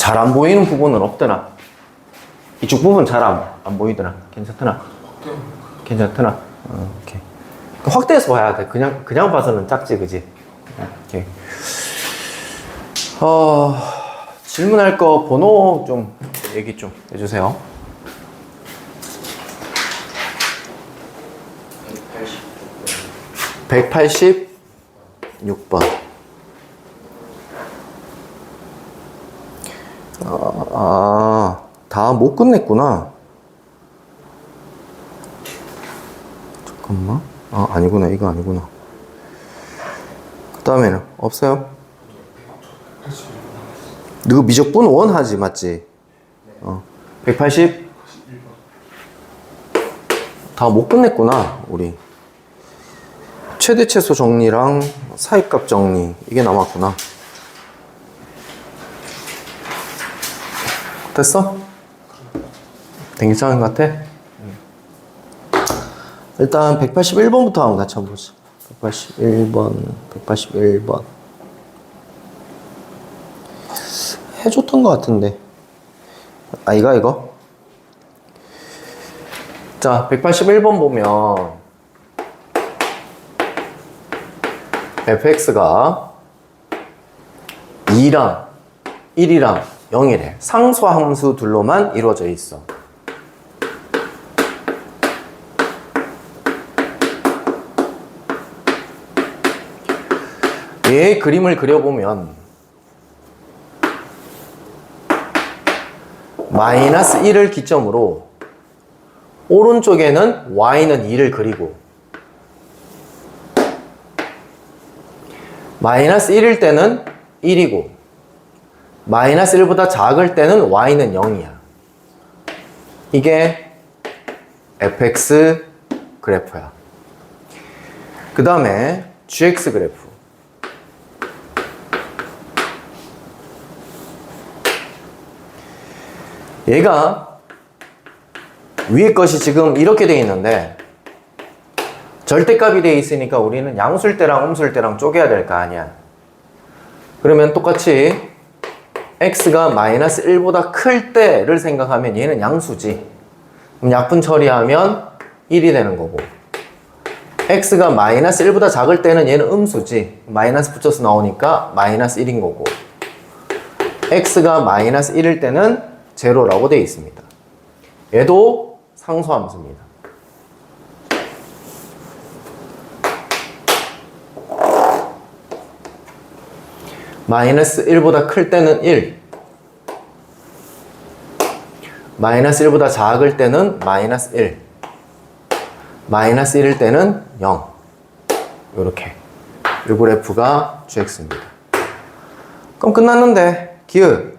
잘 안 보이는 부분은 없더나? 이쪽 부분 잘 안 보이더나? 괜찮더나? 괜찮더나? 오케이. 확대해서 봐야 돼. 그냥 봐서는 작지, 그지? 오케이. 질문할 거 번호 좀 얘기 좀 해주세요. 186번. 다 못 끝냈구나. 잠깐만. 아니구나. 이거 아니구나. 그 다음에는 없어요? 너 미적분 원 하지, 맞지? 180? 다 못 끝냈구나, 우리. 최대 최소 정리랑 사이값 정리, 이게 남았구나. 됐어? 괜찮은 것 같아? 일단 181번부터 한번 같이 한번 보자. 181번. 해줬던 것 같은데. 이거? 자, 181번 보면 fx가 2랑 1이랑 0이래. 상수함수들로만 이루어져 있어. 얘의 그림을 그려보면 마이너스 1을 기점으로 오른쪽에는 y는 2를 그리고 마이너스 1일 때는 1이고 마이너스 1보다 작을 때는 y는 0이야. 이게 fx 그래프야. 그 다음에 gx 그래프. 얘가 위에 것이 지금 이렇게 되어 있는데 절대값이 되어 있으니까 우리는 양수일 때랑 음수일 때랑 쪼개야 될 거 아니야. 그러면 똑같이 x가 마이너스 1보다 클 때를 생각하면 얘는 양수지. 그럼 약분 처리하면 1이 되는 거고, x가 마이너스 1보다 작을 때는 얘는 음수지. 마이너스 붙여서 나오니까 마이너스 1인 거고, x가 마이너스 1일 때는 제로라고 되어 있습니다. 얘도 상수함수입니다. 마이너스 1보다 클 때는 1, 마이너스 1보다 작을 때는 마이너스 1, 마이너스 1일 때는 0. 요렇게 이 그래프가 gx입니다. 그럼 끝났는데 기억.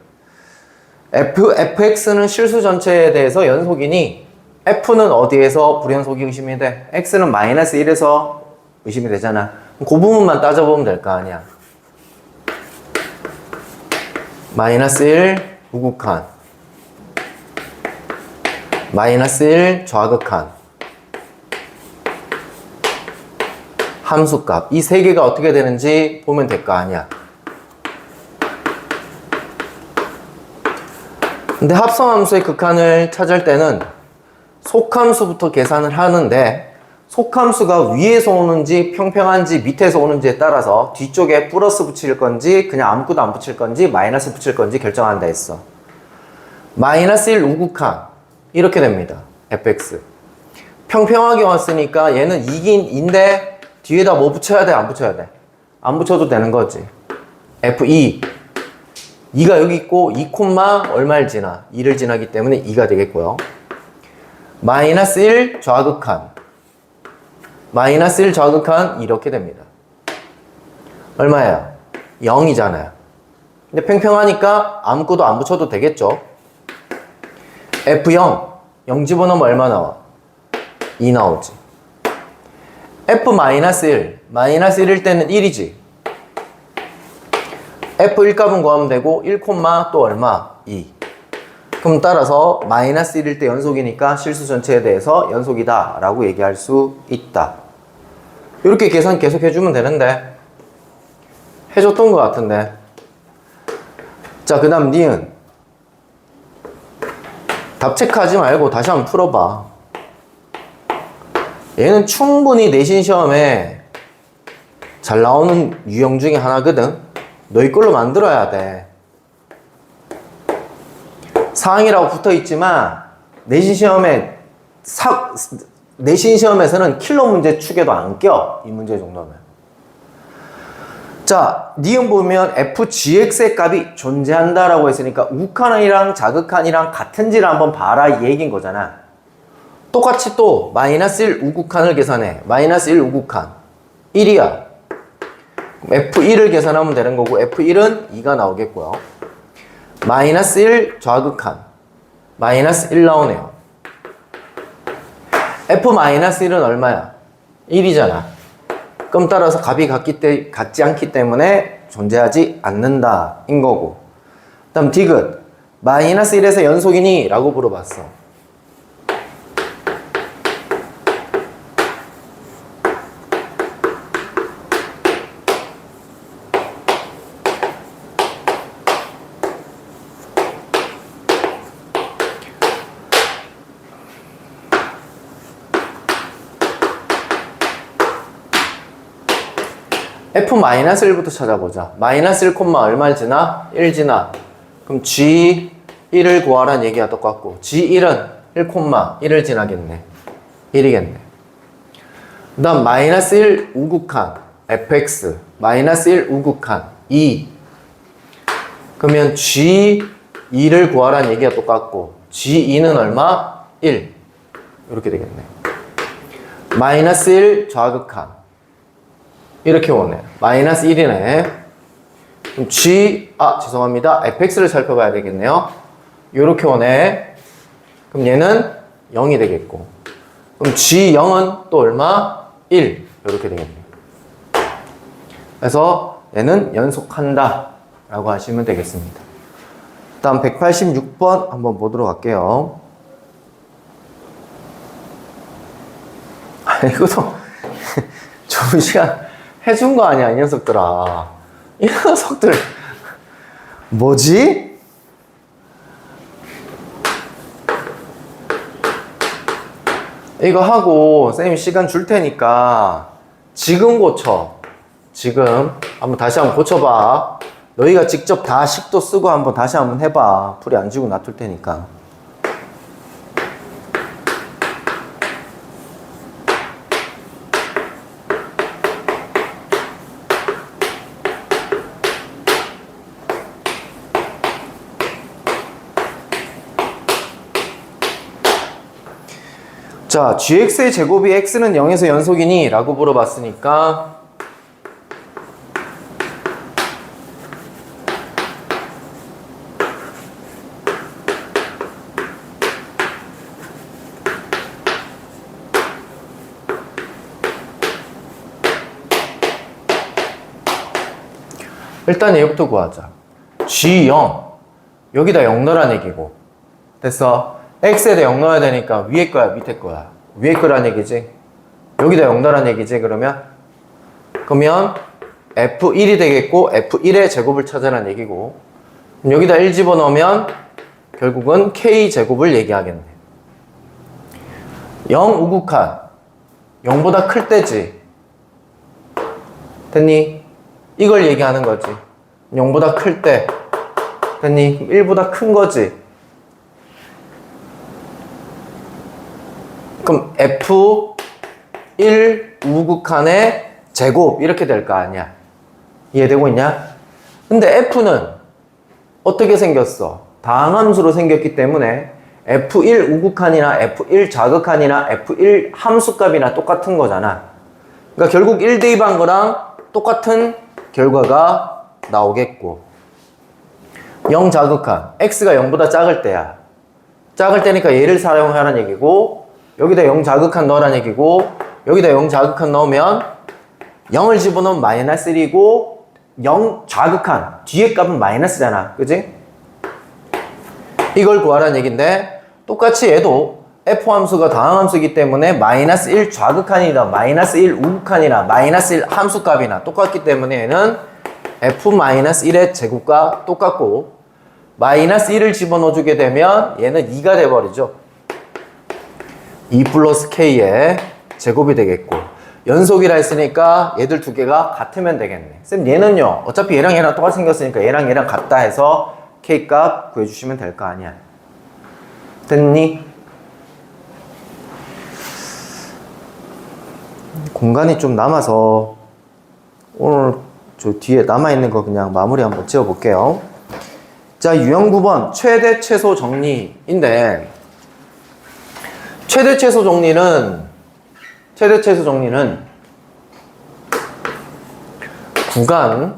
fx는 실수 전체에 대해서 연속이니 f는 어디에서 불연속이 의심이 돼? x는 마이너스 1에서 의심이 되잖아. 그 부분만 따져보면 될 거 아니야. 마이너스 1 우극한, 마이너스 1 좌극한, 함수값. 이 세 개가 어떻게 되는지 보면 될 거 아니야. 근데 합성함수의 극한을 찾을 때는 속함수부터 계산을 하는데, 속함수가 위에서 오는지 평평한지 밑에서 오는지에 따라서 뒤쪽에 플러스 붙일 건지 그냥 아무것도 안 붙일 건지 마이너스 붙일 건지 결정한다 했어. 마이너스 1 우극한 이렇게 됩니다. fx 평평하게 왔으니까 얘는 2긴 2인데 뒤에다 뭐 붙여야 돼? 안 붙여야 돼? 안 붙여도 되는 거지. f2 2가 여기 있고 2 얼마를 지나? 2를 지나기 때문에 2가 되겠고요. 마이너스 1 좌극한, 마이너스 1 좌극한 이렇게 됩니다. 얼마예요? 0이잖아요. 근데 평평하니까 아무것도 안 붙여도 되겠죠. F0 0 집어넣으면 얼마 나와? 2 나오지. F-1 마이너스 1일 때는 1이지. F1 값은 구하면 되고 1, 또 얼마? 2. 그럼 따라서 마이너스 1일 때 연속이니까 실수 전체에 대해서 연속이다 라고 얘기할 수 있다. 이렇게 계산 계속 해주면 되는데 해줬던 것 같은데. 자, 그 다음 니은 답 체크하지 말고 다시 한번 풀어봐. 얘는 충분히 내신 시험에 잘 나오는 유형 중에 하나거든. 너희 걸로 만들어야 돼. 상이라고 붙어있지만 내신 시험에서는 킬러 문제 축에도 안 껴. 이 문제 정도면. 자, 니은 보면 fgx의 값이 존재한다라고 했으니까 우극한이랑 자극한이랑 같은지를 한번 봐라 이 얘기인 거잖아. 똑같이 또 마이너스 1 우극한을 계산해. 마이너스 1 우극한 1이야. f1을 계산하면 되는 거고 f1은 2가 나오겠고요. 마이너스 1 좌극한 마이너스 1 나오네요. f-1은 얼마야? 1이잖아. 그럼 따라서 값이 같지 않기 때문에 존재하지 않는다 인 거고. 다음 디귿 마이너스 1에서 연속이니? 라고 물어봤어. f-1부터 찾아보자. 마이너스 1, 얼마 지나? 1 지나. 그럼 g1을 구하라는 얘기가 똑같고 g1은 1, 1을 지나겠네. 1이겠네. 그 다음 마이너스 1 우극한 fx 마이너스 1 우극한 2. 그러면 g2를 구하라는 얘기가 똑같고 g2는 얼마? 1. 이렇게 되겠네. 마이너스 1 좌극한 이렇게 오네. 마이너스 1이네. 그럼 죄송합니다. fx를 살펴봐야 되겠네요. 이렇게 오네. 그럼 얘는 0이 되겠고. 그럼 g0은 또 얼마? 1. 이렇게 되겠네. 그래서 얘는 연속한다. 라고 하시면 되겠습니다. 다음 186번 한번 보도록 할게요. 이것도 좋은 시간 해준 거 아니야, 이 녀석들아. 이 녀석들, 뭐지? 이거 하고, 쌤이 시간 줄 테니까, 지금 고쳐. 지금. 다시 한번 고쳐봐. 너희가 직접 다 식도 쓰고 한번 다시 한번 해봐. 풀이 안 지고 놔둘 테니까. 자, gx의 제곱이 x는 0에서 연속이니? 라고 물어봤으니까 일단 얘부터 구하자. g0 여기다 0 넣으란 얘기고. 됐어. x에다 0 넣어야 되니까 위에 거야 밑에 거야? 위에 거란 얘기지. 여기다 0 넣으란 얘기지. 그러면 f1이 되겠고 f1의 제곱을 찾아라는 얘기고, 그럼 여기다 1 집어넣으면 결국은 k제곱을 얘기하겠네. 0 우극한 0보다 클 때지. 됐니? 이걸 얘기하는 거지. 0보다 클 때. 됐니? 1보다 큰 거지. 그럼 f1 우극한의 제곱 이렇게 될 거 아니야. 이해되고 있냐? 근데 f는 어떻게 생겼어? 다항함수로 생겼기 때문에 f1 우극한이나 f1 좌극한이나 f1 함수값이나 똑같은 거잖아. 그러니까 결국 1 대입한 거랑 똑같은 결과가 나오겠고, 0 좌극한 x가 0보다 작을 때야. 작을 때니까 얘를 사용하라는 얘기고, 여기다 0 좌극한 넣으라는 얘기고, 여기다 0 좌극한 넣으면 0을 집어넣으면 마이너스 1이고 0 좌극한 뒤에 값은 마이너스잖아. 그지? 이걸 구하라는 얘기인데, 똑같이 얘도 f함수가 다항함수이기 때문에 마이너스 1 좌극한이나 마이너스 1 우극한이나 마이너스 1 함수값이나 똑같기 때문에 얘는 f-1의 제곱과 똑같고, 마이너스 1을 집어넣어주게 되면 얘는 2가 돼버리죠. 2 플러스 K의 제곱이 되겠고, 연속이라 했으니까 얘들 두 개가 같으면 되겠네. 쌤, 얘는요, 어차피 얘랑 얘랑 똑같이 생겼으니까 얘랑 얘랑 같다 해서 K 값 구해주시면 될 거 아니야. 됐니? 공간이 좀 남아서 오늘 저 뒤에 남아있는 거 그냥 마무리 한번 지어볼게요. 자, 유형 9번 최대 최소 정리인데, 최대 최소 정리는 구간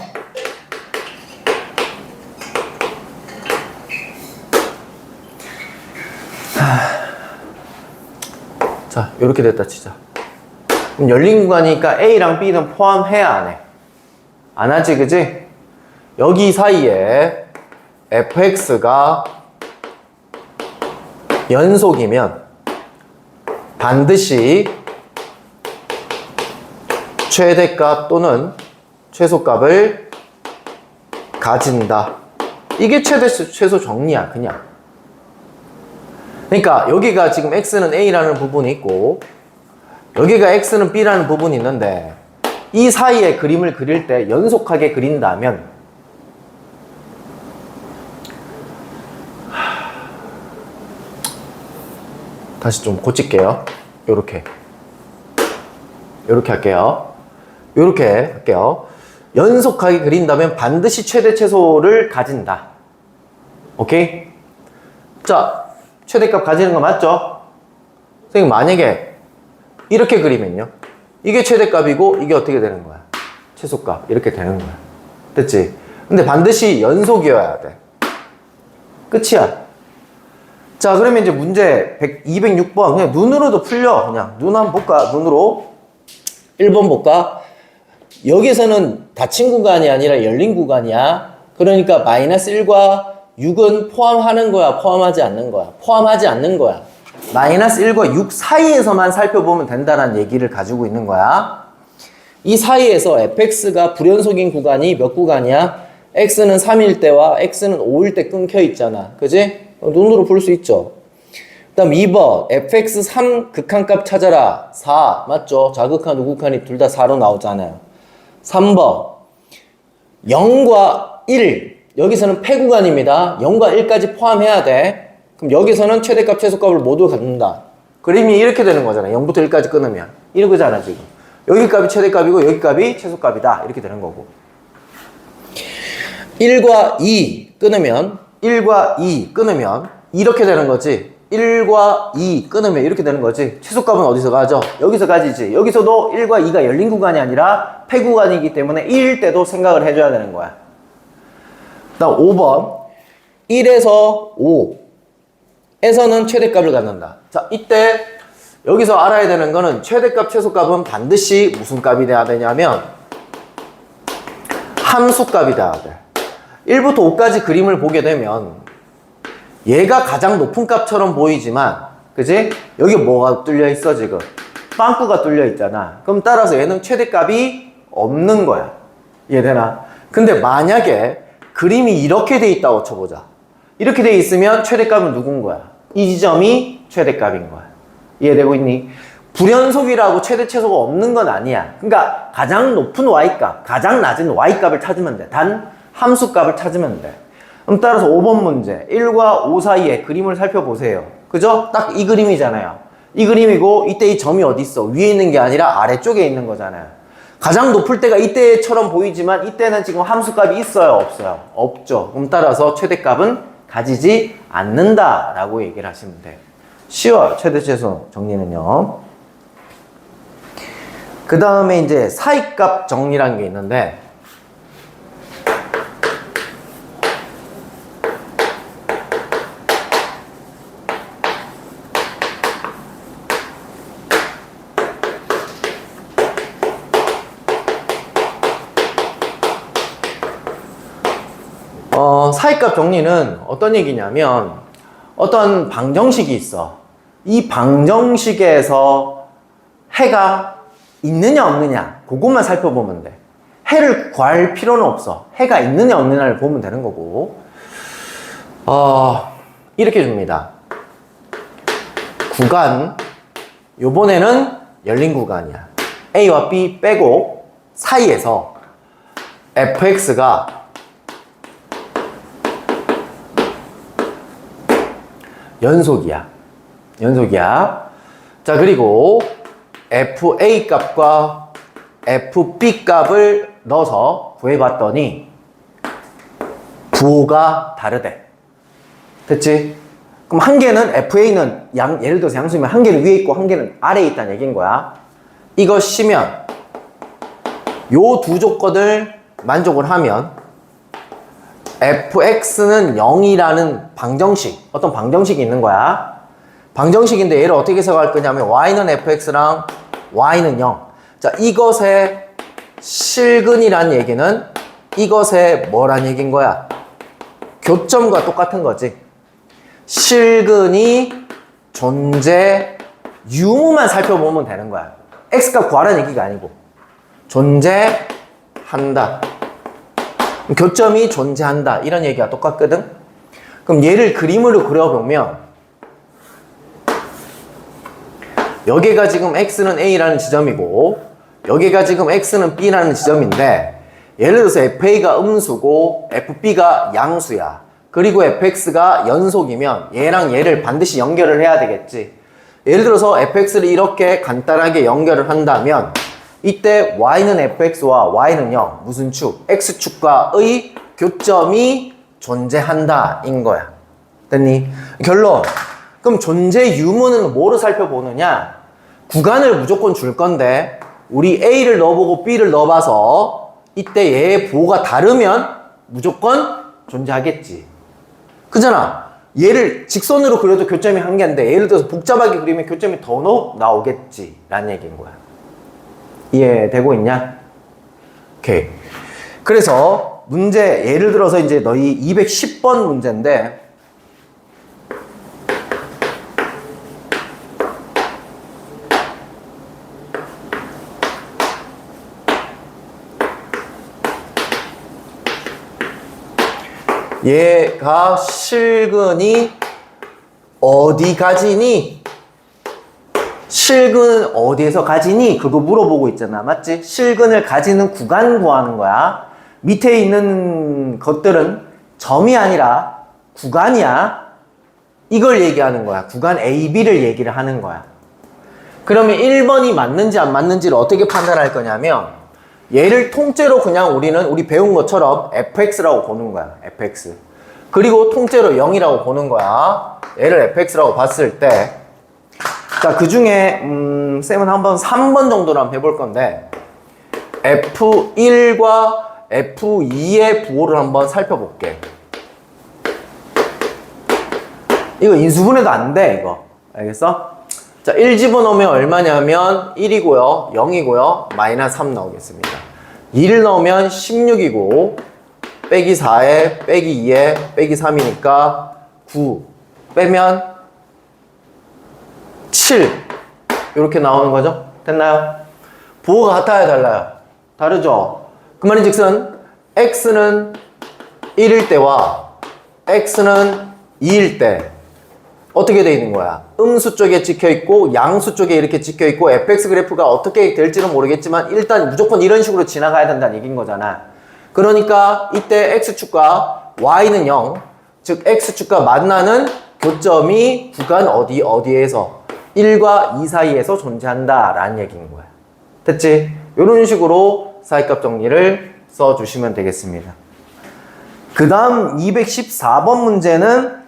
자, 요렇게 됐다 치자. 그럼 열린 구간이니까 A랑 B는 포함해야 안 해? 안 하지, 그지? 여기 사이에 fx가 연속이면 반드시 최대값 또는 최소값을 가진다. 이게 최대 최소 정리야, 그냥. 그러니까 여기가 지금 x는 a라는 부분이 있고 여기가 x는 b라는 부분이 있는데 이 사이에 그림을 그릴 때 연속하게 그린다면 다시 좀 고칠게요. 요렇게 할게요. 요렇게 할게요. 연속하게 그린다면 반드시 최대 최소를 가진다. 오케이? 자, 최대값 가지는 거 맞죠? 선생님, 만약에 이렇게 그리면요, 이게 최대값이고 이게 어떻게 되는 거야? 최소값. 이렇게 되는 거야. 됐지? 근데 반드시 연속이어야 돼. 끝이야. 자, 그러면 이제 문제 206번 그냥 눈으로도 풀려. 그냥 눈 한번 볼까? 눈으로 1번 볼까? 여기서는 닫힌 구간이 아니라 열린 구간이야. 그러니까 마이너스 1과 6은 포함하는 거야, 포함하지 않는 거야? 포함하지 않는 거야. 마이너스 1과 6 사이에서만 살펴보면 된다는 얘기를 가지고 있는 거야. 이 사이에서 fx가 불연속인 구간이 몇 구간이야? x는 3일 때와 x는 5일 때 끊겨 있잖아. 그지? 눈으로 볼 수 있죠. 그 다음 2번 fx 3 극한값 찾아라. 4 맞죠? 좌극한 우극한이 둘 다 4로 나오잖아요. 3번 0과 1 여기서는 폐구간입니다. 0과 1까지 포함해야 돼. 그럼 여기서는 최대값 최소값을 모두 갖는다. 그림이 이렇게 되는 거잖아. 0부터 1까지 끊으면 이러잖아 지금. 여기 값이 최대값이고 여기 값이 최소값이다. 이렇게 되는 거고 1과 2 끊으면 이렇게 되는 거지. 1과 2 끊으면 이렇게 되는 거지. 최소값은 어디서 가죠? 여기서 가지지. 여기서도 1과 2가 열린 구간이 아니라 폐구간이기 때문에 1일 때도 생각을 해줘야 되는 거야. 다음 5번 1에서 5에서는 최대값을 갖는다. 자, 이때 여기서 알아야 되는 거는 최대값 최소값은 반드시 무슨 값이 돼야 되냐면 함수값이 돼야 돼. 1부터 5까지 그림을 보게 되면 얘가 가장 높은 값처럼 보이지만 그지? 여기 뭐가 뚫려 있어 지금? 빵꾸가 뚫려 있잖아. 그럼 따라서 얘는 최대값이 없는 거야. 이해되나? 근데 만약에 그림이 이렇게 돼 있다고 쳐보자. 이렇게 돼 있으면 최대값은 누군 거야? 이 지점이 최대값인 거야. 이해되고 있니? 불연속이라고 최대 최소가 없는 건 아니야. 그러니까 가장 높은 y값, 가장 낮은 y값을 찾으면 돼. 단 함수값을 찾으면 돼. 그럼 따라서 5번 문제 1과 5 사이에 그림을 살펴보세요. 그죠? 딱 이 그림이잖아요. 이 그림이고 이때 이 점이 어디 있어? 위에 있는 게 아니라 아래쪽에 있는 거잖아요. 가장 높을 때가 이때처럼 보이지만 이때는 지금 함수값이 있어요? 없어요? 없죠. 그럼 따라서 최대값은 가지지 않는다라고 얘기를 하시면 돼요. 쉬워요. 최대 최소 정리는요. 그 다음에 이제 사이값 정리라는 게 있는데 사이값 정리는 어떤 얘기냐면 어떤 방정식이 있어. 이 방정식에서 해가 있느냐 없느냐 그것만 살펴보면 돼. 해를 구할 필요는 없어. 해가 있느냐 없느냐를 보면 되는 거고 이렇게 줍니다. 구간, 요번에는 열린 구간이야. A와 B 빼고 사이에서 fx가 연속이야. 자, 그리고 fa 값과 fb 값을 넣어서 구해봤더니 부호가 다르대. 됐지? 그럼 한 개는 fa는 예를 들어서 양수면 한 개는 위에 있고 한 개는 아래에 있다는 얘기인 거야. 이거 시면 요 두 조건을 만족을 하면 fx는 0이라는 방정식, 어떤 방정식이 있는 거야. 방정식인데 얘를 어떻게 해석할 거냐면 y는 fx랑 y는 0. 자, 이것의 실근이라는 얘기는 이것의 뭐란 얘기인 거야? 교점과 똑같은 거지. 실근이 존재 유무만 살펴보면 되는 거야. x값 구하라는 얘기가 아니고 존재한다. 교점이 존재한다. 이런 얘기가 똑같거든. 그럼 얘를 그림으로 그려보면 여기가 지금 x는 a라는 지점이고 여기가 지금 x는 b라는 지점인데 예를 들어서 fa가 음수고 fb가 양수야. 그리고 fx가 연속이면 얘랑 얘를 반드시 연결을 해야 되겠지. 예를 들어서 fx를 이렇게 간단하게 연결을 한다면 이때 y는 fx와 y는 0. 무슨 축? x축과의 교점이 존재한다 인 거야. 됐니? 결론. 그럼 존재 유무는 뭐로 살펴보느냐? 구간을 무조건 줄 건데 우리 a를 넣어보고 b를 넣어봐서 이때 얘의 부호가 다르면 무조건 존재하겠지. 그잖아. 얘를 직선으로 그려도 교점이 한 개인데 예를 들어서 복잡하게 그리면 교점이 더 나오겠지 라는 얘기인 거야. 이해되고 있냐? 오케이. 그래서 문제 예를 들어서 이제 너희 210번 문제인데 얘가 실근이 어디 가지니? 실근은 어디에서 가지니? 그거 물어보고 있잖아. 맞지? 실근을 가지는 구간 구하는 거야. 밑에 있는 것들은 점이 아니라 구간이야. 이걸 얘기하는 거야. 구간 A, B를 얘기를 하는 거야. 그러면 1번이 맞는지 안 맞는지를 어떻게 판단할 거냐면 얘를 통째로 그냥 우리 배운 것처럼 fx라고 보는 거야. fx. 그리고 통째로 0이라고 보는 거야. 얘를 fx라고 봤을 때 자, 그 중에 쌤은 한번 3번 정도로 한번 해볼 건데 F1과 F2의 부호를 한번 살펴볼게. 이거 인수분해도 안 돼, 이거. 알겠어? 자, 1 집어넣으면 얼마냐면 1이고요, 0이고요, 마이너스 3 나오겠습니다. 2를 넣으면 16이고 빼기 4에 빼기 2에 빼기 3이니까 9 빼면 7 이렇게 나오는 거죠. 됐나요? 부호가 같아요, 달라요? 다르죠? 그 말인즉슨 x는 1일 때와 x는 2일 때 어떻게 돼 있는 거야? 음수 쪽에 찍혀 있고 양수 쪽에 이렇게 찍혀 있고 fx 그래프가 어떻게 될지는 모르겠지만 일단 무조건 이런 식으로 지나가야 된다는 얘기인 거잖아. 그러니까 이때 x축과 y는 0, 즉 x축과 만나는 교점이 구간 어디에서 1과 2 사이에서 존재한다 라는 얘기인 거야. 됐지? 이런 식으로 사이값 정리를 써주시면 되겠습니다. 그 다음 214번 문제는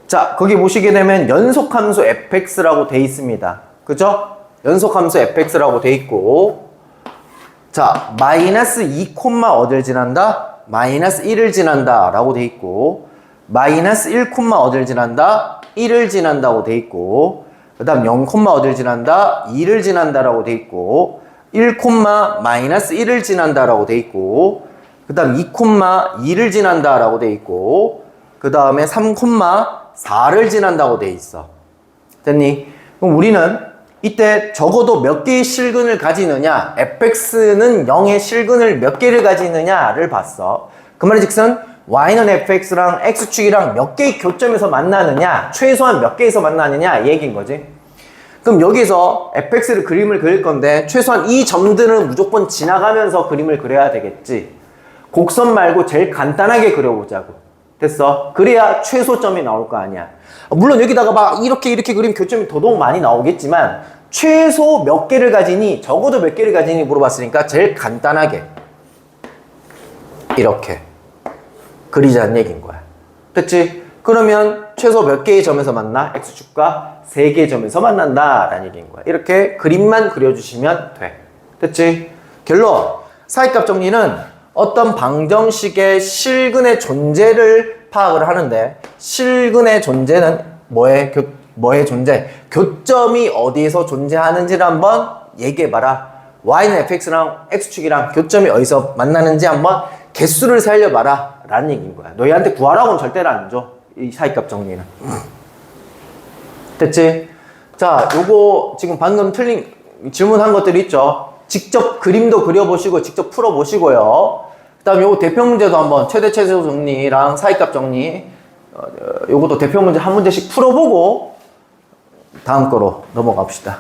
자, 거기 보시게 되면 연속함수 fx라고 돼 있습니다. 그죠? 연속함수 fx라고 돼 있고 자, 마이너스 2, 어딜 지난다? 마이너스 1을 지난다 라고 돼 있고 마이너스 1, 어딜 지난다? 1을 지난다고 돼 있고 그 다음 0, 어딜 지난다? 2를 지난다 라고 돼 있고 1, 마이너스 1을 지난다 라고 돼 있고 그 다음 2, 2를 지난다 라고 돼 있고 그 다음에 3, 4를 지난다고 돼 있어. 됐니? 그럼 우리는 이때 적어도 몇 개의 실근을 가지느냐, fx는 0의 실근을 몇 개를 가지느냐를 봤어. 그 말인즉슨 y는 fx랑 x축이랑 몇 개의 교점에서 만나느냐, 최소한 몇 개에서 만나느냐 이 얘기인 거지. 그럼 여기서 fx를 그림을 그릴 건데 최소한 이 점들은 무조건 지나가면서 그림을 그려야 되겠지. 곡선 말고 제일 간단하게 그려보자고. 됐어? 그래야 최소점이 나올 거 아니야. 물론 여기다가 막 이렇게 그리면 교점이 더더욱 많이 나오겠지만 최소 몇 개를 가지니, 적어도 몇 개를 가지니 물어봤으니까 제일 간단하게 이렇게 그리자는 얘기인 거야. 됐지? 그러면 최소 몇 개의 점에서 만나? x축과 3개의 점에서 만난다 라는 얘기인 거야. 이렇게 그림만 그려주시면 돼. 됐지? 결론! 사이값 정리는 어떤 방정식의 실근의 존재를 파악을 하는데, 실근의 존재는 뭐의 존재? 교점이 어디에서 존재하는지를 한번 얘기해봐라. y는 fx랑 x축이랑 교점이 어디서 만나는지 한번 개수를 살려봐라 라는 얘기인 거야. 너희한테 구하라고는 절대로 안 줘, 이 사이값 정리는. 됐지? 자, 요거 지금 방금 틀린 질문한 것들이 있죠. 직접 그림도 그려보시고 직접 풀어보시고요. 그 다음에 요거 대표 문제도 한번 최대 최소 정리랑 사이값 정리, 요것도 대표 문제 한 문제씩 풀어보고 다음 거로 넘어갑시다.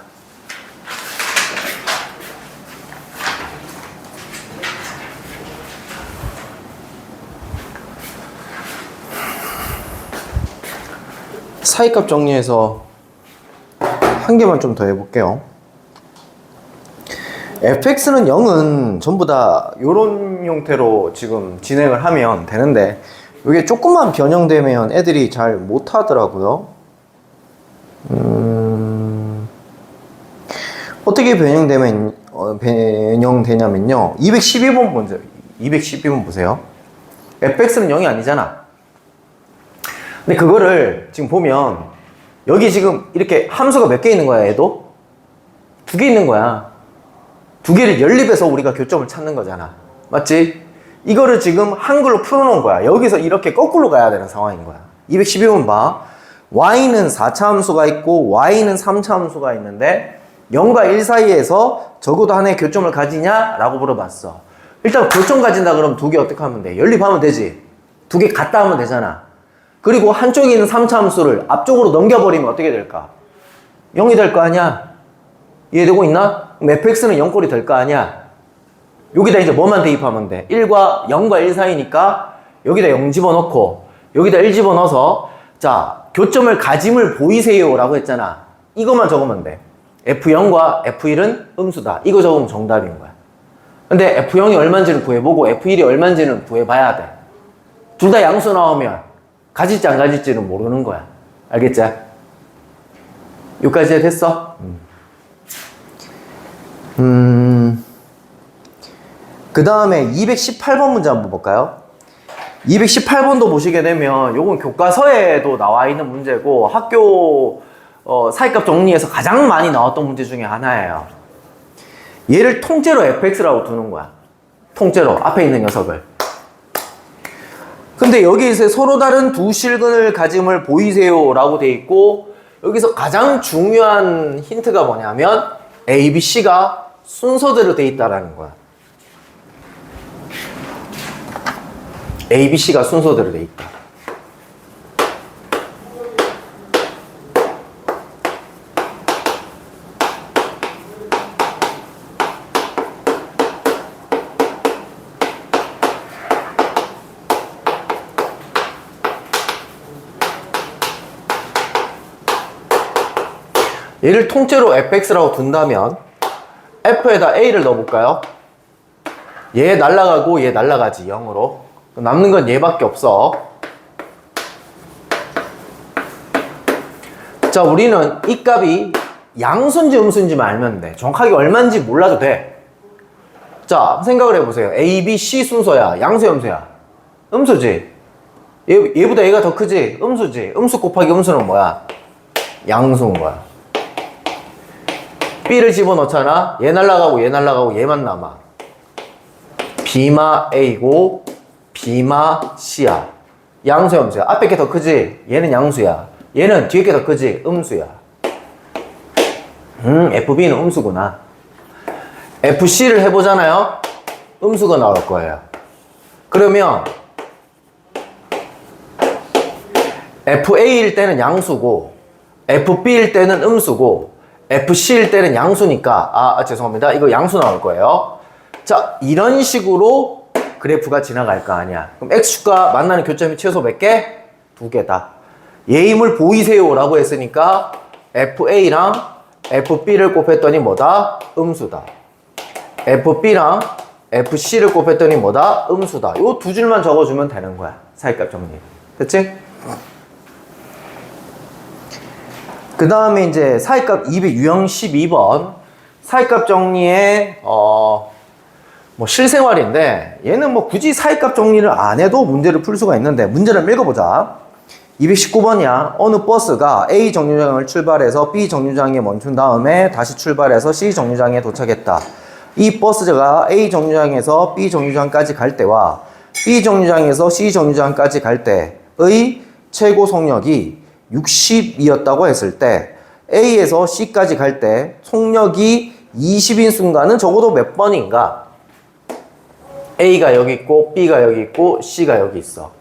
사이값 정리해서 한 개만 좀 더 해볼게요. fx는 0은 전부 다 이런 형태로 지금 진행을 하면 되는데, 이게 조금만 변형되면 애들이 잘 못하더라고요. 어떻게 변형되냐면요. 212번 먼저, 212번 보세요. fx는 0이 아니잖아. 근데 그거를 지금 보면 여기 지금 이렇게 함수가 몇 개 있는 거야, 얘도? 2개 있는 거야. 2개를 연립해서 우리가 교점을 찾는 거잖아. 맞지? 이거를 지금 한글로 풀어놓은 거야. 여기서 이렇게 거꾸로 가야 되는 상황인 거야. 212번 봐. y는 4차 함수가 있고 y는 3차 함수가 있는데 0과 1 사이에서 적어도 하나의 교점을 가지냐? 라고 물어봤어. 일단 교점 가진다 그러면 2개 어떻게 하면 돼? 연립하면 되지. 2개 갖다 하면 되잖아. 그리고 한쪽에 있는 3차 함수를 앞쪽으로 넘겨버리면 어떻게 될까? 0이 될 거 아니야? 이해되고 있나? 그럼 fx는 0꼴이 될 거 아니야? 여기다 이제 뭐만 대입하면 돼? 0과 1 사이니까 여기다 0 집어넣고 여기다 1 집어넣어서, 자, 교점을 가짐을 보이세요 라고 했잖아. 이것만 적으면 돼. f0과 f1은 음수다. 이거 적으면 정답인 거야. 근데 f0이 얼마인지는 구해보고 f1이 얼마인지는 구해봐야 돼. 둘 다 양수 나오면 가질지 안 가질지는 모르는 거야. 알겠지? 여기까지 됐어? 그 다음에 218번 문제 한번 볼까요? 218번도 보시게 되면 요건 교과서에도 나와 있는 문제고 학교 사이값 정리에서 가장 많이 나왔던 문제 중에 하나예요. 얘를 통째로 fx라고 두는 거야. 통째로 앞에 있는 녀석을. 근데 여기에서 서로 다른 두 실근을 가짐을 보이세요 라고 돼 있고, 여기서 가장 중요한 힌트가 뭐냐면 A, B, C가 순서대로 돼 있다라는 거야. A, B, C가 순서대로 돼 있다. 얘를 통째로 fx라고 둔다면 f에다 a를 넣어볼까요? 얘 날라가고 얘 날라가지, 0으로. 남는 건 얘밖에 없어. 자, 우리는 이 값이 양수인지 음수인지만 알면 돼. 정확하게 얼마인지 몰라도 돼. 자, 생각을 해보세요. A, B, C 순서야. 양수야, 음수야? 음수지. 얘보다 얘가 더 크지? 음수지. 음수 곱하기 음수는 뭐야? 양수인 거야. B를 집어넣잖아. 얘 날라가고 얘 날라가고 얘만 남아. B마 A고 B마 C야. 양수야, 음수야? 앞에 게 더 크지? 얘는 양수야. 얘는 뒤에 게 더 크지? 음수야. FB는 음수구나. FC를 해보잖아요. 음수가 나올 거예요. 그러면 FA일 때는 양수고 FB일 때는 음수고 FC일 때는 양수니까 죄송합니다. 이거 양수 나올 거예요. 자, 이런 식으로 그래프가 지나갈 거 아니야. 그럼 X축과 만나는 교점이 최소 몇 개? 2개다. 예임을 보이세요 라고 했으니까 FA랑 FB를 곱했더니 뭐다? 음수다. FB랑 FC를 곱했더니 뭐다? 음수다. 요 두 줄만 적어주면 되는 거야. 사이값 정리. 됐지? 그 다음에 이제 사이값 유형 12번. 사이값 정리의, 뭐 실생활인데, 얘는 뭐 굳이 사이값 정리를 안 해도 문제를 풀 수가 있는데, 문제를 읽어보자. 219번이야. 어느 버스가 A 정류장을 출발해서 B 정류장에 멈춘 다음에 다시 출발해서 C 정류장에 도착했다. 이 버스가 A 정류장에서 B 정류장까지 갈 때와 B 정류장에서 C 정류장까지 갈 때의 최고 속력이 60이었다고 했을 때 A에서 C까지 갈 때 속력이 20인 순간은 적어도 몇 번인가? A가 여기 있고 B가 여기 있고 C가 여기 있어.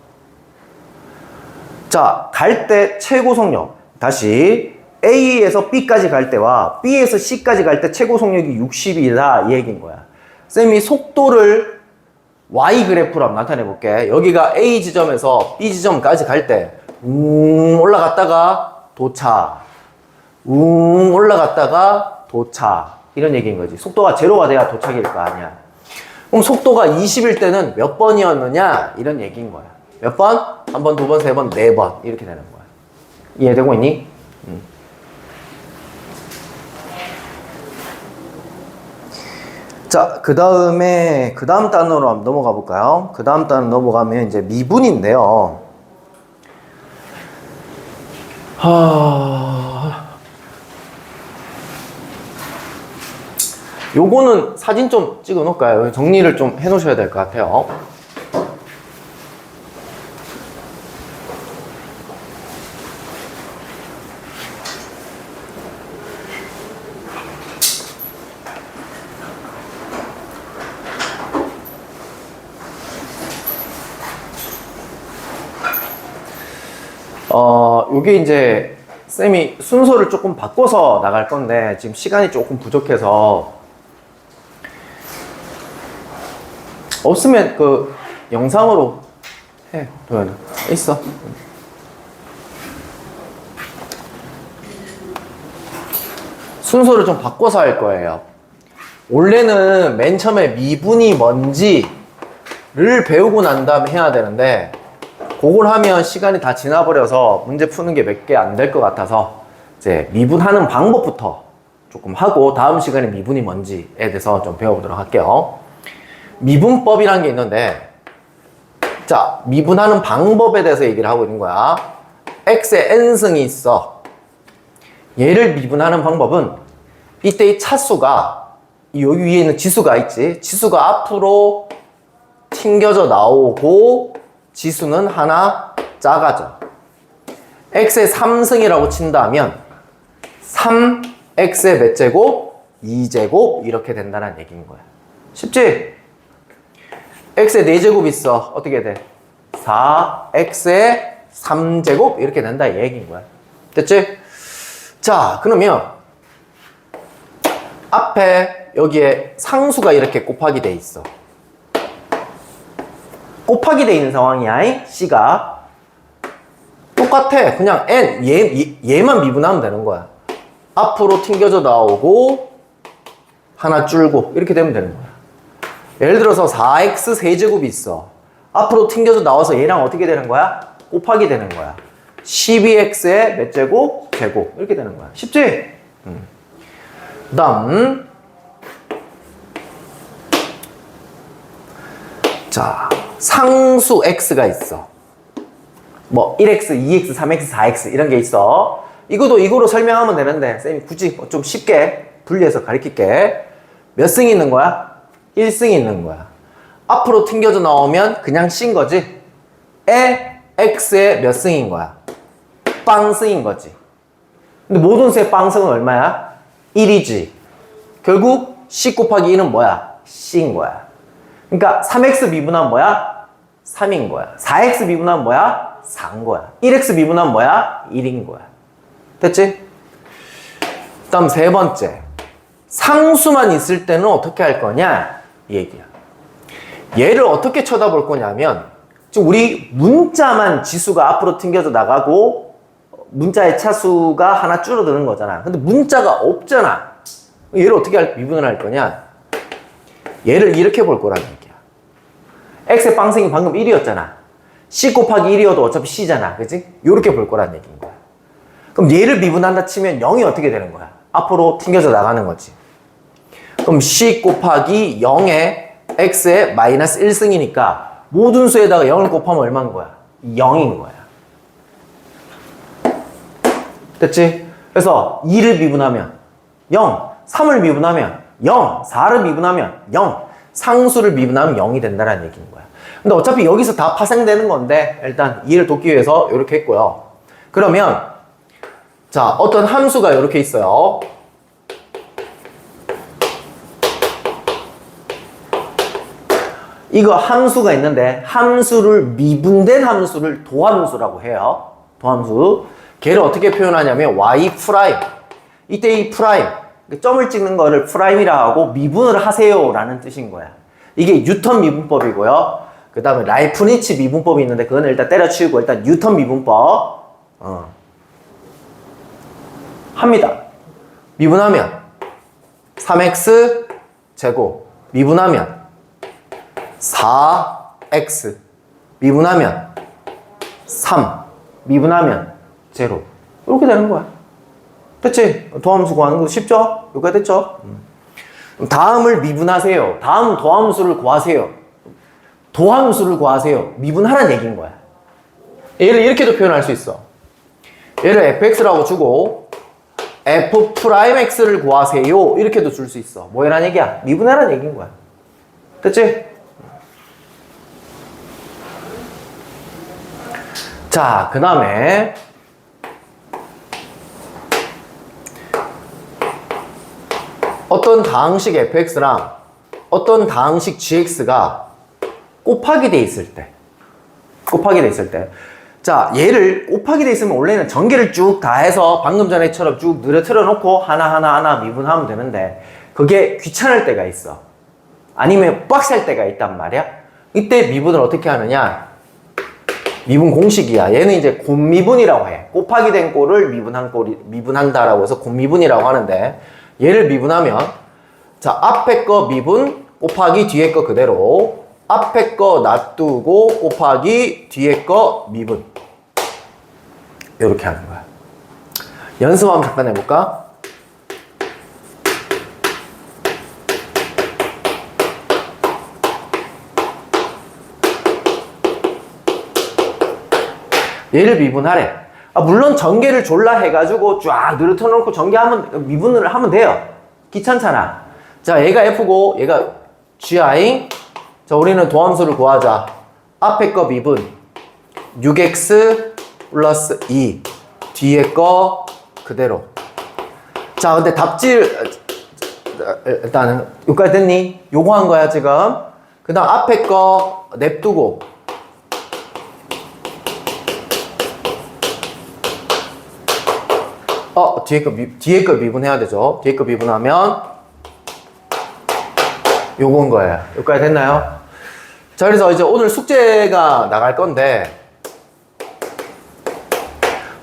자, 갈 때 최고 속력. 다시 A에서 B까지 갈 때와 B에서 C까지 갈 때 최고 속력이 60이다 이 얘기인 거야. 쌤이 속도를 Y 그래프로 한번 나타내 볼게. 여기가 A 지점에서 B 지점까지 갈 때 올라갔다가 도착. 올라갔다가 도착. 이런 얘기인 거지. 속도가 제로가 돼야 도착일 거 아니야. 그럼 속도가 20일 때는 몇 번이었느냐? 이런 얘기인 거야. 몇 번? 한 번, 두 번, 세 번, 네 번. 이렇게 되는 거야. 이해되고 있니? 자, 그 다음 단어로 한번 넘어가 볼까요? 그 다음 단어 넘어가면 이제 미분인데요. 요거는 사진 좀 찍어 놓을까요? 정리를 좀 해 놓으셔야 될 것 같아요. 요게 이제 쌤이 순서를 조금 바꿔서 나갈 건데 지금 시간이 조금 부족해서 없으면 그 영상으로 해. 도현아 있어. 순서를 좀 바꿔서 할 거예요. 원래는 맨 처음에 미분이 뭔지를 배우고 난 다음에 해야 되는데 그걸 하면 시간이 다 지나버려서 문제 푸는 게 몇 개 안 될 것 같아서 이제 미분하는 방법부터 조금 하고 다음 시간에 미분이 뭔지에 대해서 좀 배워보도록 할게요. 미분법이라는 게 있는데 자, 미분하는 방법에 대해서 얘기를 하고 있는 거야. x의 n승이 있어. 얘를 미분하는 방법은 이때 이 차수가 여기 위에 있는 지수가 있지. 지수가 앞으로 튕겨져 나오고 지수는 하나 작아져. x의 3승이라고 친다면 3x의 몇 제곱? 2제곱 이렇게 된다는 얘기인 거야. 쉽지? x의 4제곱 있어. 어떻게 돼? 4x의 3제곱 이렇게 된다 이 얘기인 거야. 됐지? 자, 그러면 앞에 여기에 상수가 이렇게 곱하기 돼 있어. 곱하기 돼 있는 상황이야. C가 똑같아. 그냥 N 얘만 미분하면 되는 거야. 앞으로 튕겨져 나오고 하나 줄고 이렇게 되면 되는 거야. 예를 들어서 4x 세제곱이 있어. 앞으로 튕겨져 나와서 얘랑 어떻게 되는 거야? 곱하기 되는 거야. 12x의 몇 제곱? 제곱 이렇게 되는 거야. 쉽지? 그 다음 자, 상수 x가 있어. 뭐 1x, 2x, 3x, 4x 이런 게 있어. 이거로 설명하면 되는데 쌤이 굳이 좀 쉽게 분리해서 가르칠게. 몇 승이 있는 거야? 1승이 있는 거야. 앞으로 튕겨져 나오면 그냥 C인 거지. x의 몇 승인 거야? 빵승인 거지. 근데 모든 수의 빵승은 얼마야? 1이지. 결국 C 곱하기 1은 뭐야? C인 거야. 그러니까 3x 미분하면 뭐야? 3인 거야. 4x 미분하면 뭐야? 4인 거야. 1x 미분하면 뭐야? 1인 거야. 됐지? 다음 세 번째. 상수만 있을 때는 어떻게 할 거냐? 이 얘기야. 얘를 어떻게 쳐다볼 거냐면, 지금 우리 문자만 지수가 앞으로 튕겨져 나가고 문자의 차수가 하나 줄어드는 거잖아. 근데 문자가 없잖아. 얘를 어떻게 미분을 할 거냐? 얘를 이렇게 볼 거라는 얘기야. x의 빵생이 방금 1이었잖아. c 곱하기 1이어도 어차피 c잖아. 그치? 요렇게 볼 거라는 얘기인 거야. 그럼 얘를 미분한다 치면 0이 어떻게 되는 거야? 앞으로 튕겨져 나가는 거지. 그럼 c 곱하기 0에 x의 마이너스 1승이니까 모든 수에다가 0을 곱하면 얼마인 거야? 0인 거야. 됐지? 그래서 2를 미분하면 0, 3을 미분하면 0, 4를 미분하면 0, 상수를 미분하면 0이 된다는 얘기인 거야. 근데 어차피 여기서 다 파생되는 건데 일단 이해를 돕기 위해서 이렇게 했고요. 그러면 자, 어떤 함수가 이렇게 있어요. 이거 함수가 있는데 함수를 미분된 함수를 도함수라고 해요. 도함수. 걔를 어떻게 표현하냐면 y 프라임. 이때 이 프라임, 점을 찍는 거를 프라임이라 하고 미분을 하세요 라는 뜻인 거야. 이게 뉴턴 미분법이고요. 그 다음에 라이프니츠 미분법이 있는데 그건 일단 때려치우고 일단 뉴턴 미분법 합니다. 미분하면 3x 제곱, 미분하면 4x, 미분하면 3, 미분하면 0 이렇게 되는 거야. 됐지? 도함수 구하는 거 쉽죠? 여기까지 됐죠? 다음을 미분하세요. 다음 도함수를 구하세요. 도함수를 구하세요. 미분하라는 얘기인 거야. 얘를 이렇게도 표현할 수 있어. 얘를 fx라고 주고 f'x를 구하세요. 이렇게도 줄 수 있어. 뭐라는 얘기야? 미분하라는 얘기인 거야. 됐지? 자, 그 다음에 어떤 다항식 fx랑 어떤 다항식 gx가 곱하기 돼 있을 때 자, 얘를 곱하기 돼 있으면 원래는 전개를 쭉 다 해서 방금 전에처럼 쭉 늘어뜨려 놓고 하나하나 미분하면 되는데 그게 귀찮을 때가 있어. 아니면 빡셀 때가 있단 말이야. 이때 미분을 어떻게 하느냐? 미분 공식이야. 얘는 이제 곱미분이라고 해. 곱하기 된 꼴을 미분한다라고 해서 곱미분이라고 하는데 얘를 미분하면 자, 앞에 거 미분 곱하기 뒤에 거 그대로, 앞에 거 놔두고 곱하기 뒤에 거 미분, 이렇게 하는 거야. 연습 한번 잠깐 해볼까? 얘를 미분하래. 물론 전개를 졸라 해가지고 쫙 늘어뜨려 놓고 전개하면, 미분을 하면 돼요. 귀찮잖아. 자, 얘가 F고, 얘가 GI. 자, 우리는 도함수를 구하자. 앞에 거 미분. 6x 플러스 2. 뒤에 거 그대로. 자, 근데 답질, 일단은, 여기까지 됐니? 요거 한 거야, 지금. 그 다음 앞에 거 냅두고. 뒤에 거 미분해야 되죠. 뒤에 거 미분하면 요건 거예요. 여기까지 됐나요? 자, 그래서 이제 오늘 숙제가 나갈 건데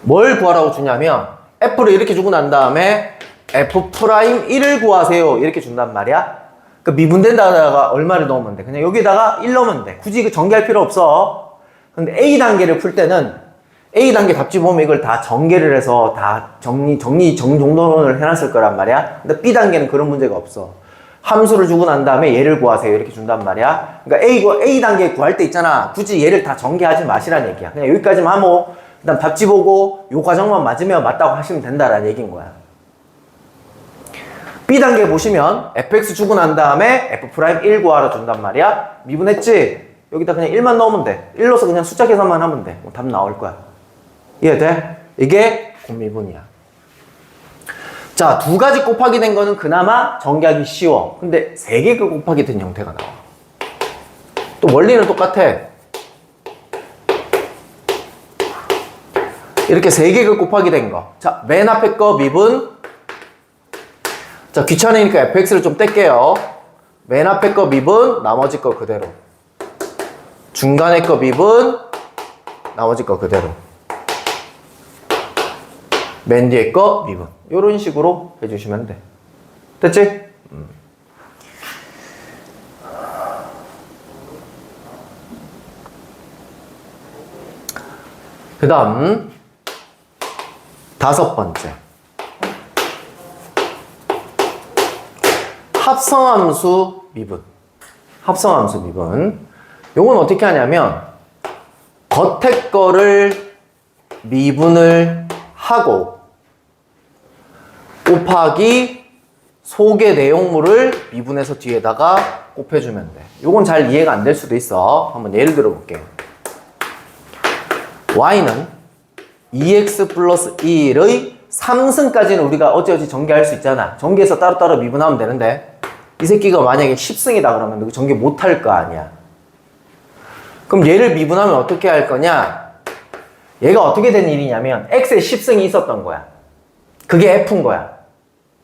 뭘 구하라고 주냐면 F를 이렇게 주고 난 다음에 F'1을 구하세요. 이렇게 준단 말이야. 그 미분된다다가 얼마를 넣으면 돼? 그냥 여기다가 1 넣으면 돼. 굳이 그 전개할 필요 없어. 근데 A단계를 풀 때는 A단계 답지 보면 이걸 다 전개를 해서 다 정정돈을 해놨을 거란 말이야. 근데 B단계는 그런 문제가 없어. 함수를 주고 난 다음에 얘를 구하세요. 이렇게 준단 말이야. 그러니까 A단계 구할 때 있잖아. 굳이 얘를 다 전개하지 마시라는 얘기야. 그냥 여기까지만 하고, 그 다음 답지 보고 요 과정만 맞으면 맞다고 하시면 된다라는 얘기인 거야. B단계 보시면 fx 주고 난 다음에 F'1 구하러 준단 말이야. 미분했지? 여기다 그냥 1만 넣으면 돼. 1 넣어서 그냥 숫자 계산만 하면 돼. 답 나올 거야. 이해돼? 이게 곱미분이야. 자, 두 가지 곱하기 된 거는 그나마 전개하기 쉬워. 근데 세 개가 곱하기 된 형태가 나와. 또 원리는 똑같아. 이렇게 3개가 곱하기 된 거. 자, 맨 앞에 거 미분. 자, 귀찮으니까 fx를 좀 뗄게요. 맨 앞에 거 미분, 나머지 거 그대로. 중간에 거 미분, 나머지 거 그대로. 맨 뒤에 거 미분. 이런 식으로 해주시면 돼. 됐지? 그 다음 5번째. 합성함수 미분. 합성함수 미분. 요건 어떻게 하냐면 겉에 거를 미분을 하고 곱하기 속의 내용물을 미분해서 뒤에다가 곱해주면 돼. 요건 잘 이해가 안 될 수도 있어. 한번 예를 들어 볼게요. y는 2x 플러스 1의 3승까지는 우리가 어찌어찌 전개할 수 있잖아. 전개해서 따로따로 미분하면 되는데 이 새끼가 만약에 10승이다 그러면 너 전개 못할 거 아니야. 그럼 얘를 미분하면 어떻게 할 거냐? 얘가 어떻게 된 일이냐면 x에 10승이 있었던 거야. 그게 f인 거야.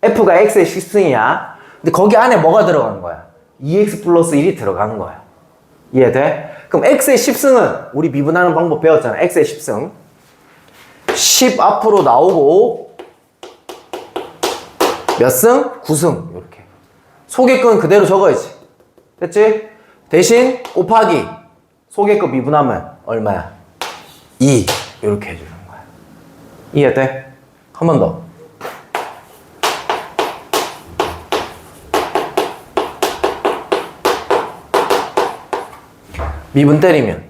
f가 x에 10승이야. 근데 거기 안에 뭐가 들어간 거야? 2x 플러스 1이 들어간 거야. 이해돼? 그럼 x의 10승은 우리 미분하는 방법 배웠잖아. x의 10승 10 앞으로 나오고 몇 승? 9승. 이렇게 속의 건 그대로 적어야지. 됐지? 대신 곱하기 속의 거 미분하면 얼마야? 2 이렇게 해주는 거야. 이해돼? 한 번 더. 미분 때리면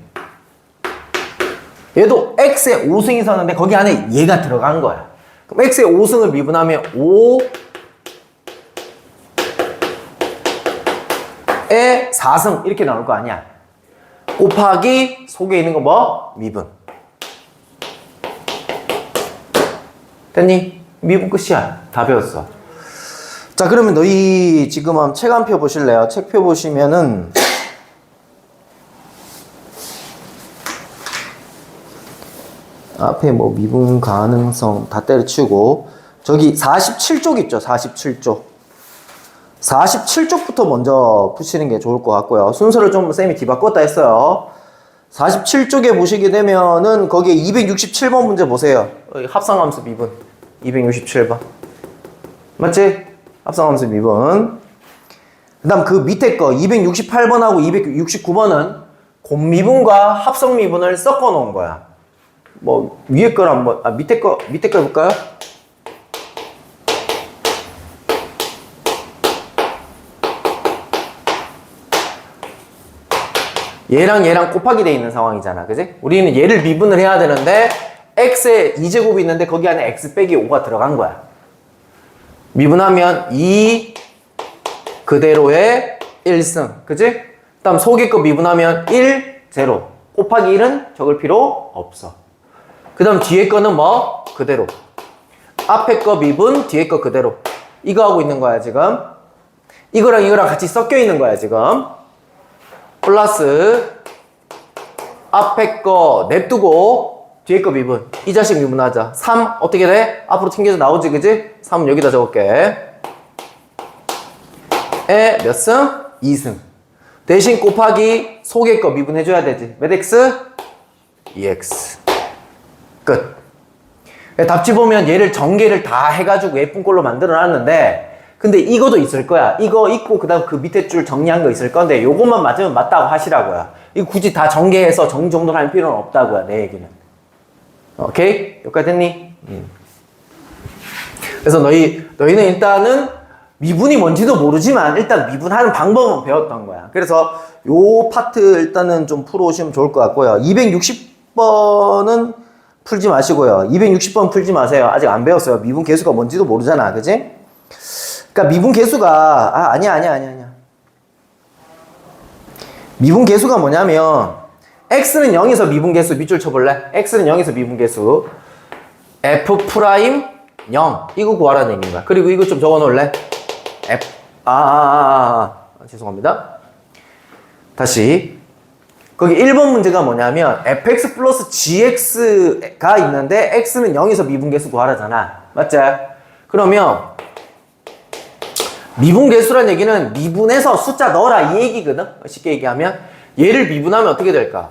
얘도 x에 5승이 있었는데 거기 안에 얘가 들어간 거야. 그럼 x에 5승을 미분하면 5에 4승 이렇게 나올 거 아니야. 곱하기 속에 있는 거 뭐? 미분. 됐니? 미분 끝이야. 다 배웠어. 자, 그러면 너희 지금 한번 책 한 표 보실래요? 책 표 보시면은 앞에 뭐 미분 가능성 다 때려치우고 저기 47쪽 있죠. 47쪽 47쪽부터 먼저 푸시는 게 좋을 것 같고요. 순서를 좀 쌤이 뒤바꿨다 했어요. 47쪽에 보시게 되면은 거기에 267번 문제 보세요. 합성함수 미분 267번 맞지? 합성함수 미분. 그 다음 그 밑에 거 268번하고 269번은 곱미분과 합성미분을 섞어 놓은 거야. 뭐 위에 거랑 뭐 밑에 거 해볼까요? 얘랑 곱하기 돼 있는 상황이잖아. 그지? 우리는 얘를 미분을 해야 되는데 x에 2제곱이 있는데 거기 안에 x 빼기 5가 들어간 거야. 미분하면 2 그대로의 1승. 그지? 그 다음 속의 거 미분하면 1, 0. 곱하기 1은 적을 필요 없어. 그 다음 뒤에 거는 뭐? 그대로. 앞에 거 미분, 뒤에 거 그대로. 이거 하고 있는 거야, 지금. 이거랑 같이 섞여 있는 거야, 지금. 플러스 앞에 거 냅두고 뒤에 거 미분. 이 자식 미분하자. 3 어떻게 돼? 앞으로 튕겨서 나오지, 그지? 3은 여기다 적을게. 에 몇 승? 2승. 대신 곱하기 속의 거 미분해줘야 되지. 몇 x? 2x. 끝. 답지 보면 얘를 전개를 다 해가지고 예쁜 꼴로 만들어 놨는데 근데 이거도 있을 거야. 이거 있고 그 다음 그 밑에 줄 정리한 거 있을 건데 요것만 맞으면 맞다고 하시라고요. 이거 굳이 다 전개해서 정리정돈을 할 필요는 없다고요. 내 얘기는. 오케이? 여기까지 됐니? 그래서 너희는 일단은 미분이 뭔지도 모르지만 일단 미분하는 방법은 배웠던 거야. 그래서 요 파트 일단은 좀 풀어오시면 좋을 것 같고요. 260번은 풀지 마시고요. 260번 풀지 마세요. 아직 안 배웠어요. 미분 계수가 뭔지도 모르잖아. 그지? 그러니까 미분 계수가 아니야. 미분 계수가 뭐냐면 x는 0에서 미분 계수 밑줄 쳐볼래? x는 0에서 미분 계수 f 프라임 0 이거 구하라는 얘기인 거야. 그리고 이거 좀 적어 놓을래? f 죄송합니다. 다시 거기 1번 문제가 뭐냐면 fx 플러스 gx가 있는데 x는 0에서 미분계수 구하라잖아. 맞지? 그러면 미분계수란 얘기는 미분해서 숫자 넣어라 이 얘기거든. 쉽게 얘기하면 얘를 미분하면 어떻게 될까?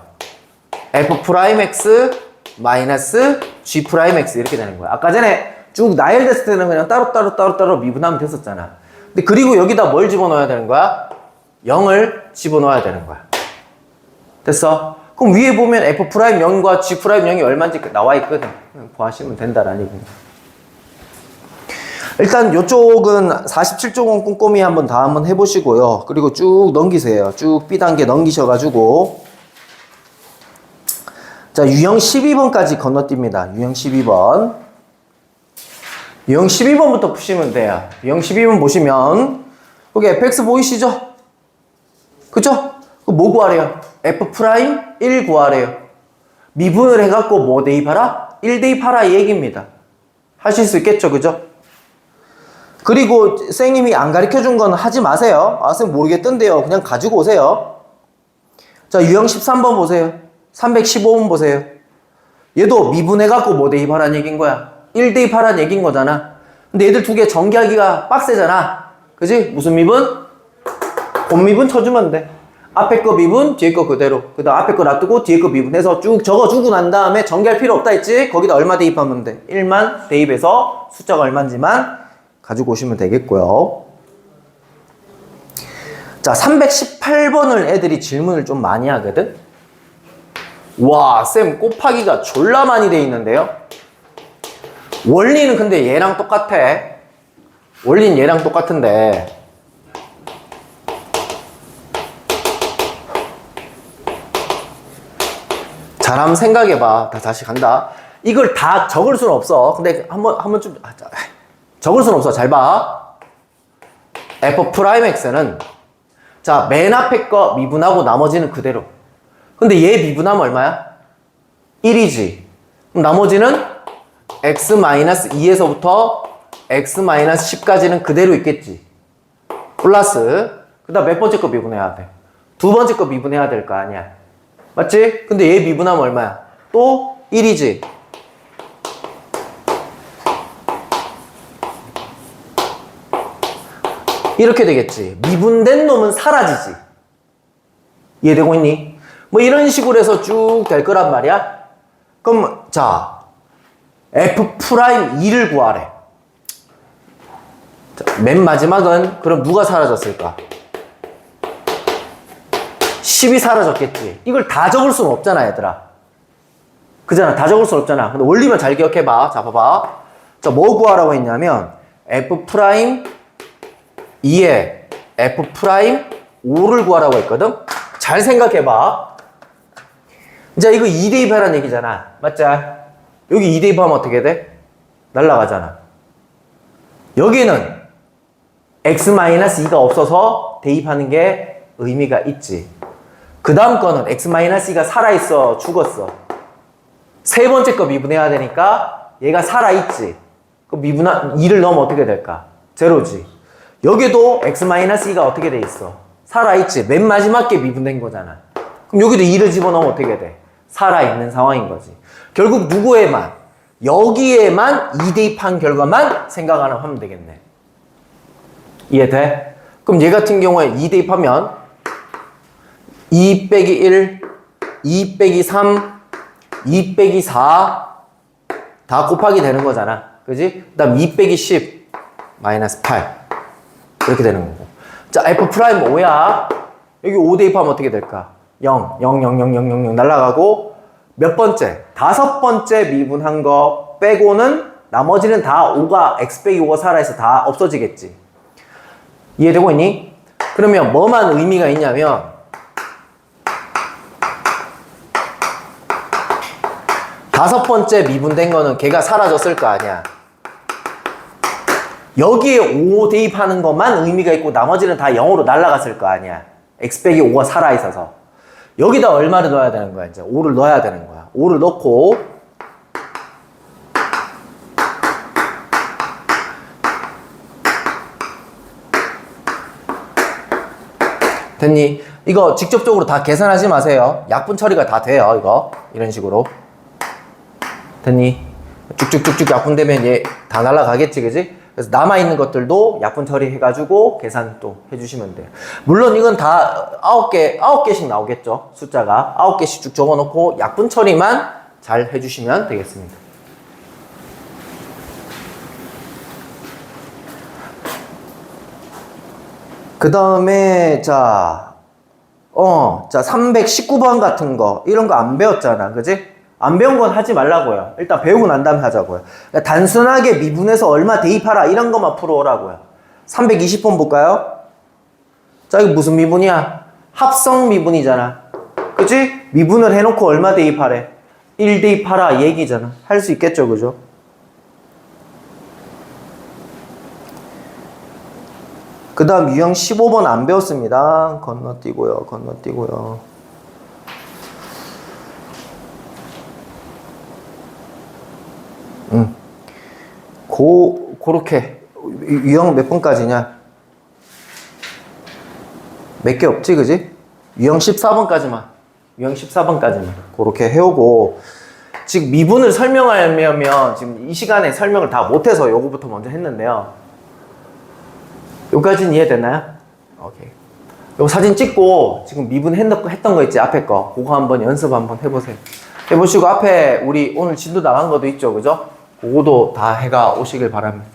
f'x 마이너스 g'x 이렇게 되는 거야. 아까 전에 쭉 나열됐을 때는 그냥 따로 미분하면 됐었잖아. 근데 그리고 여기다 뭘 집어넣어야 되는 거야? 0을 집어넣어야 되는 거야. 됐어? 그럼 위에 보면 f'0과 g'0이 얼마인지 나와 있거든. 구하시면 된다라는 얘기입니다. 일단 이쪽은 47쪽은 꼼꼼히 한번 다 한번 해보시고요. 그리고 쭉 넘기세요. 쭉 B단계 넘기셔가지고 자, 유형 12번까지 건너뜁니다. 유형 12번. 유형 12번부터 푸시면 돼요. 유형 12번 보시면 여기 fx 보이시죠? 그쵸? 뭐 구하래요? f'1 구하래요. 미분을 해갖고 뭐 대입하라? 1 대입하라 이 얘기입니다. 하실 수 있겠죠? 그죠? 그리고 선생님이 안 가르쳐준 건 하지 마세요. 아, 선생님 모르겠던데요. 그냥 가지고 오세요. 자, 유형 13번 보세요. 315번 보세요. 얘도 미분해갖고 뭐 대입하라는 얘기인 거야. 1 대입하라는 얘기인 거잖아. 근데 얘들 두 개 전개하기가 빡세잖아. 그지? 무슨 미분? 곱미분 쳐주면 돼. 앞에 거 미분, 뒤에 거 그대로. 그 다음 앞에 거 놔두고 뒤에 거 미분해서 쭉 적어주고 난 다음에 전개할 필요 없다 했지? 거기다 얼마 대입하면 돼? 1만 대입해서 숫자가 얼마인지만 가지고 오시면 되겠고요. 자, 318번을 애들이 질문을 좀 많이 하거든? 와, 쌤 곱하기가 졸라 많이 돼 있는데요? 원리는 근데 얘랑 똑같아. 원리는 얘랑 똑같은데 잘 한번 생각해봐. 다시 간다. 이걸 다 적을 수는 없어. 근데 한번 좀 적을 수는 없어. 잘 봐. f'x는 자, 맨 앞에 거 미분하고 나머지는 그대로. 근데 얘 미분하면 얼마야? 1이지. 그럼 나머지는 x-2에서부터 x-10까지는 그대로 있겠지. 플러스 그 다음 몇 번째 거 미분해야 돼? 두 번째 거 미분해야 될 거 아니야. 맞지? 근데 얘 미분하면 얼마야? 또 1이지. 이렇게 되겠지. 미분된 놈은 사라지지. 이해되고 있니? 뭐 이런 식으로 해서 쭉 될 거란 말이야. 그럼 자, f'2를 구하래. 자, 맨 마지막은 그럼 누가 사라졌을까? 10이 사라졌겠지. 이걸 다 적을 수는 없잖아, 얘들아. 그잖아. 다 적을 수는 없잖아. 근데 원리만 잘 기억해봐. 자, 봐봐. 자, 뭐 구하라고 했냐면 f'2에 f'5를 구하라고 했거든? 잘 생각해봐. 자, 이거 2 대입하라는 얘기잖아. 맞지? 여기 2 대입하면 어떻게 돼? 날라가잖아. 여기는 x-2가 없어서 대입하는 게 의미가 있지. 그 다음 거는 x-2가 살아있어, 죽었어. 세 번째 거 미분해야 되니까 얘가 살아있지. 그 2를 넣으면 어떻게 될까? 제로지. 여기도 x-2가 어떻게 돼 있어? 살아있지. 맨 마지막 게 미분된 거잖아. 그럼 여기도 2를 집어넣으면 어떻게 돼? 살아있는 상황인 거지. 결국 누구에만? 여기에만 2 대입한 결과만 생각하면 되겠네. 이해돼? 그럼 얘 같은 경우에 2 대입하면 2 빼기 1, 2 빼기 3, 2 빼기 4 다 곱하기 되는 거잖아. 그지? 그 다음 2 빼기 10 마이너스 8 이렇게 되는 거고. 자, f'5야. 여기 5 대입하면 어떻게 될까? 0, 0, 0, 0, 0, 0, 0 날라가고 몇 번째? 5번째 미분한 거 빼고는 나머지는 다 5가 x 빼기 5가 살아있어 다 없어지겠지. 이해되고 있니? 그러면 뭐만 의미가 있냐면 다섯 번째 미분된 거는 걔가 사라졌을 거 아니야. 여기에 5 대입하는 것만 의미가 있고 나머지는 다 0으로 날아갔을 거 아니야. x 빼기 5가 살아있어서. 여기다 얼마를 넣어야 되는 거야? 이제 5를 넣어야 되는 거야. 5를 넣고 됐니? 이거 직접적으로 다 계산하지 마세요. 약분 처리가 다 돼요. 이거 이런 식으로 됐니? 쭉쭉쭉쭉 약분되면 얘 다 날라가겠지, 그지? 그래서 남아있는 것들도 약분 처리해가지고 계산 또 해주시면 돼요. 물론 이건 다 9개씩 나오겠죠. 숫자가 9개씩 쭉 적어놓고 약분 처리만 잘 해주시면 되겠습니다. 그 다음에 자 319번 같은 거 이런 거 안 배웠잖아, 그지? 안 배운 건 하지 말라고요. 일단 배우고 난 다음에 하자고요. 그러니까 단순하게 미분해서 얼마 대입하라 이런 것만 풀어오라고요. 320번 볼까요? 자, 이거 무슨 미분이야? 합성 미분이잖아, 그치? 미분을 해놓고 얼마 대입하래? 1 대입하라 얘기잖아. 할 수 있겠죠, 그죠? 그 다음 유형 15번 안 배웠습니다. 건너뛰고요. 그렇게 유형 몇 번까지냐? 몇 개 없지, 그지? 유형 14번까지만. 그렇게 해오고, 지금 미분을 설명하려면 지금 이 시간에 설명을 다 못해서 요거부터 먼저 했는데요. 여기까지는 이해됐나요? 오케이. 요 사진 찍고 지금 미분 했던 거 있지, 앞에 거. 그거 한번 연습 한번 해보세요. 해보시고 앞에 우리 오늘 진도 나간 것도 있죠, 그죠? 그거도 다 해가 오시길 바랍니다.